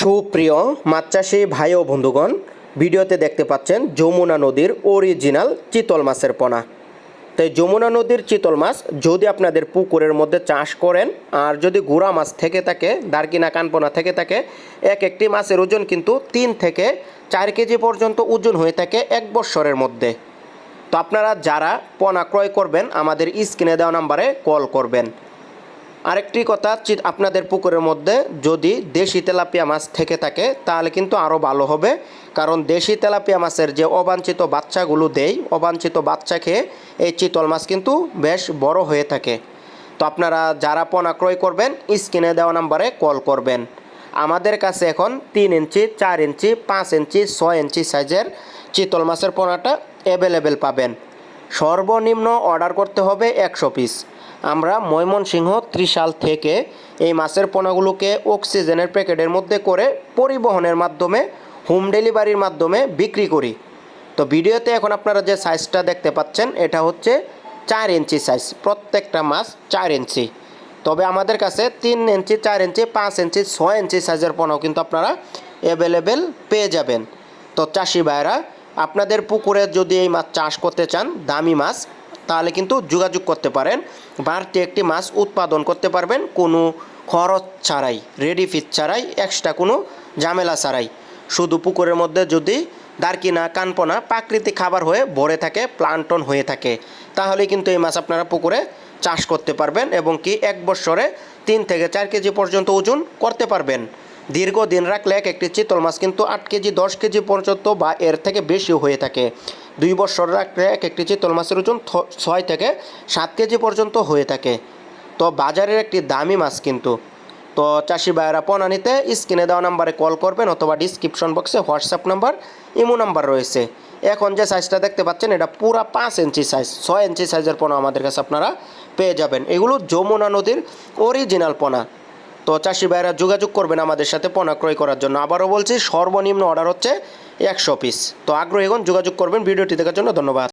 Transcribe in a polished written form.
সুপ্রিয় মাছ চাষি ভাই ও বন্ধুগণ, ভিডিওতে দেখতে পাচ্ছেন যমুনা নদীর অরিজিনাল চিতল মাছের পোনা। তাই যমুনা নদীর চিতল মাছ যদি আপনাদের পুকুরের মধ্যে চাষ করেন আর যদি গুড়া মাছ থেকে থাকে, দারকিনা কানপোনা থেকে থাকে, একটি মাছের ওজন কিন্তু 3 থেকে 4 কেজি পর্যন্ত ওজন হয়ে থাকে 1 বৎসরের মধ্যে। তো আপনারা যারা পোনা ক্রয় করবেন আমাদের স্ক্রিনে দেওয়া নাম্বারে কল করবেন। আরেকটি কথা, আপনাদের পুকুরের মধ্যে যদি দেশি তেলাপিয়া মাছ থেকে থাকে তাহলে কিন্তু আরও ভালো হবে, কারণ দেশি তেলাপিয়া মাছের যে অবাঞ্ছিত বাচ্চাগুলো দেয়, অবাঞ্ছিত বাচ্চা খেয়ে এই চিতল মাছ কিন্তু বেশ বড় হয়ে থাকে। তো আপনারা যারা পোনা ক্রয় করবেন স্ক্রিনে দেওয়া নাম্বারে কল করবেন। আমাদের কাছে এখন 3 ইঞ্চি, 4 ইঞ্চি, 5 ইঞ্চি, 6 ইঞ্চি সাইজের চিতল মাছের পোনাটা অ্যাভেলেবেল পাবেন। সর্বনিম্ন অর্ডার করতে হবে 100 পিস। আমরা ময়মনসিংহ ত্রিশাল থেকে এই মাছের পোনাগুলোকে অক্সিজেনের প্যাকেটের মধ্যে করে পরিবহনের মাধ্যমে, হোম ডেলিভারির মাধ্যমে বিক্রি করি। তো ভিডিওতে এখন আপনারা যে সাইজটা দেখতে পাচ্ছেন এটা হচ্ছে 4 ইঞ্চি সাইজ, প্রত্যেকটা মাছ 4 ইঞ্চি। তবে আমাদের কাছে 3 ইঞ্চি, 4 ইঞ্চি, 5 ইঞ্চি, 6 ইঞ্চি সাইজের পোনাও কিন্তু আপনারা অ্যাভেলেবেল পেয়ে যাবেন। তো চাষি ভাইরা, আপনাদের পুকুরে যদি এই মাছ চাষ করতে চান, দামি মাছ, তাহলে কিন্তু যোগাযোগ করতে পারেন। বাড়তি একটি মাছ উৎপাদন করতে পারবেন কোনো খরচ ছাড়াই, রেডি ফিট ছাড়াই, এক্সট্রা কোনো ঝামেলা ছাড়াই। শুধু পুকুরের মধ্যে যদি দারকিনা কানপোনা প্রাকৃতিক খাবার হয়ে ভরে থাকে, প্লান্টন হয়ে থাকে, তাহলে কিন্তু এই মাছ আপনারা পুকুরে চাষ করতে পারবেন এবং কি 1 বৎসরে 3 থেকে 4 কেজি পর্যন্ত ওজন করতে পারবেন। দীর্ঘদিন রাখলে একটি চিতল মাছ কিন্তু 8 কেজি, 10 কেজি পর্যন্ত বা এর থেকে বেশিও হয়ে থাকে। 2 বছর রাখলে একটি চিতল মাছের ওজন 6 থেকে 7 কেজি পর্যন্ত হয়ে থাকে। তো বাজারের একটি দামি মাছ কিন্তু। তো চাষি ভাইয়েরা পোনা নিতে স্ক্রিনে দেওয়া নাম্বারে কল করবেন অথবা ডিসক্রিপশন বক্সে হোয়াটসঅ্যাপ নাম্বার, ইমো নাম্বার রয়েছে। এখন যে সাইজটা দেখতে পাচ্ছেন এটা পুরা 5 ইঞ্চি সাইজ, 6 ইঞ্চি সাইজের পোনা আমাদের কাছে আপনারা পেয়ে যাবেন। এগুলো যমুনা নদীর অরিজিনাল পোনা। তো চাষি ভাইরা যোগাযোগ করবেন আমাদের সাথে পোনা ক্রয় করার জন্য। আবারও বলছি, সর্বনিম্ন অর্ডার হচ্ছে 100 পিস। তো আগ্রহীগণ যোগাযোগ করবেন। ভিডিওটি দেখার জন্য ধন্যবাদ।